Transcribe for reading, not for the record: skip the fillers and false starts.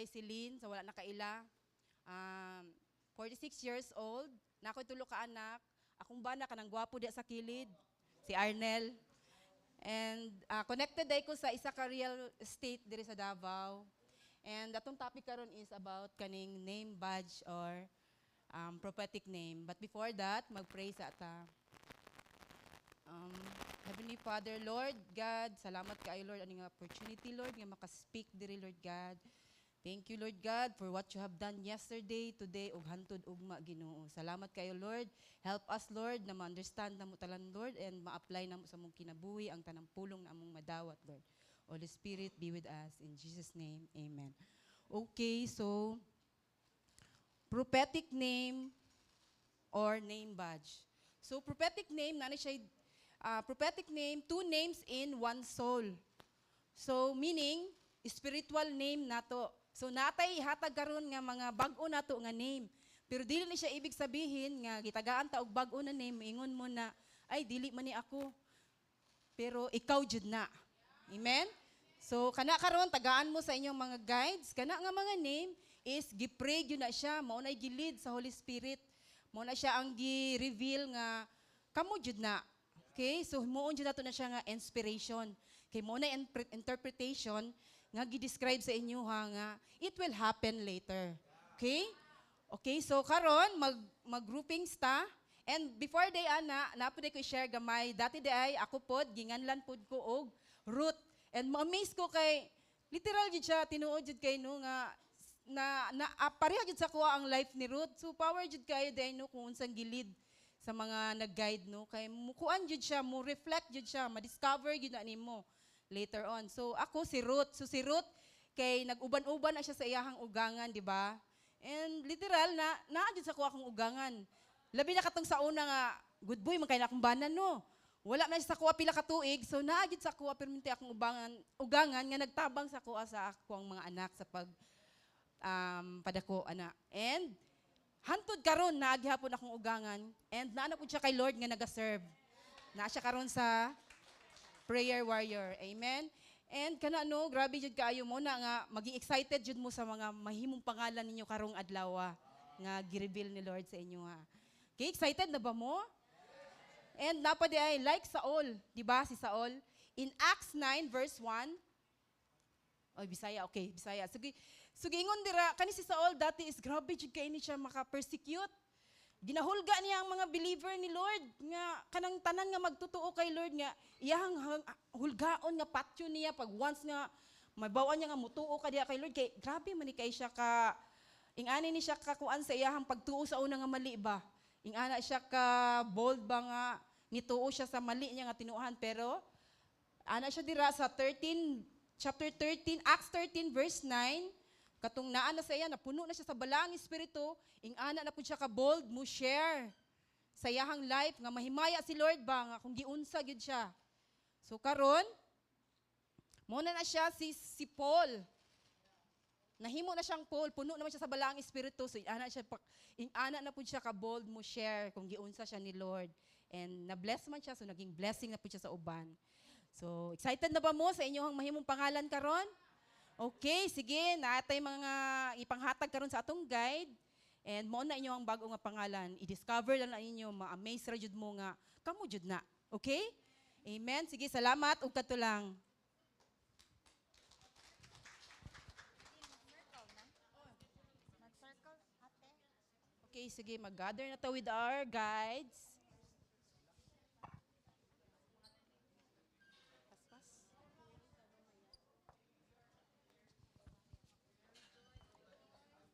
kay Celine, sa wala na kaila. 46 years old. Na ako'y tulo ka anak. Akong bana kanang gwapo di sa kilid. Si Arnel. And connected day ko sa isa ka real estate diri sa Davao. And atong topic karon is about kaning name badge or prophetic name. But before that, mag-pray sa ata. Heavenly Father, Lord God, salamat kaayo Lord aning opportunity Lord nga maka-speak diri Lord God. Thank you Lord God for what you have done yesterday, today ug hantod ugma Ginoo. Salamat kaayo Lord. Help us Lord na ma-understand namo talan Lord and ma-apply namo sa mong kinabuhi ang tanang pulong na among madawat Lord. Holy Spirit be with us in Jesus name. Amen. Okay, so prophetic name or name badge. So prophetic name nani siya prophetic name, two names in one soul. So, meaning, spiritual name nato. So, natay ihatag karon nga mga bag-o nato nga name. Pero dili ni siya ibig sabihin nga gitagaan ta og bag-o na name, ingon mo na, ay, dili man ni ako. Pero ikaw jud na. Amen? So, kana karon tagaan mo sa inyong mga guides, kana nga mga name is gipray gyud na siya, mao nay gilid sa Holy Spirit. Mao na siya ang gi-reveal nga kamo jud na. Okay, so moon jud nato na siya nga inspiration. Kay mo na interpretation nga gi-describe sa inyo nga it will happen later. Okay? Okay, so karon mag-groupings ta. And before day ana, napud ko share gamay. Dati day ako pod ginganlan pod ko og Ruth. And ma-amaze ko kay literal jud siya tinuod jud kay no nga na pareha jud sa kuha ang life ni Ruth. So power jud kayo day no kung unsang gilid sa mga nag-guide no kay mukuan jud siya, mo reflect jud siya, ma-discover jud na nimo later on. So ako si Ruth. So si Ruth kay nag-uban-uban na siya sa iyahang ugangan, di ba? And literal naa jud sa kuha akong ugangan. Labi na katong sa una nga good boy man kay na akong banan no. Wala na siya sa kuha pila ka tuig, so naa jud sa kuha perminti akong ugangan nga nagtabang sa kuha sa akong mga anak sa pag padako ana. And hantod karon naagihapon akong ugangan and naana pud siya kay Lord nga naga-serve. Naa siya karon sa prayer warrior. Amen. And kana no, grabe jud kaayo mo na nga magi excited jud mo sa mga mahimong pangalan ninyo karong adlaw nga gi-reveal ni Lord sa inyo ha. Okay, excited na ba mo? And napadi ay like Saul, di ba si Saul? In Acts 9 verse 1, oy, Bisaya, okay, Bisaya. So gingon dira, kani si Saul dati is grabe jud kay ni siya maka-persecute. Ginahulga niya ang mga believer ni Lord nga kanang tanan nga magtotoo kay Lord nga iyang hulgaon nga patyo niya pag once nga mabawan niya nga mutuo ka diha kay Lord kay grabe man ni kay siya ka ingani ni siya ka kuan sa iyang pagtuo sa una nga mali ba. Ingana siya ka bold ba nga nituo siya sa mali niya nga tinuohan pero ana siya dira sa chapter 13, Acts 13 verse 9, katong naa na sa iya, napuno na siya sa balang espiritu, ingana na po siya ka bold mo share sa iyahang life, nga mahimaya si Lord ba, nga kung giunsa gyud siya. So karon, muna na siya si Paul. Nahimo na siyang Paul, puno naman siya sa balang espiritu, so ingana na po siya ka bold mo share kung giunsa siya ni Lord. And na-bless man siya, so naging blessing na po siya sa uban. So, excited na ba mo sa inyong mahimong pangalan karon? Okay, sige, natay mga ipanghatag karon sa atong guide. And mo na inyo ang bago nga pangalan. I-discover lang na inyo, ma-amaze ra jud mo nga kamo jud na. Okay? Amen. Sige, salamat ug kadto lang. Okay, sige, mag-gather na to with our guides.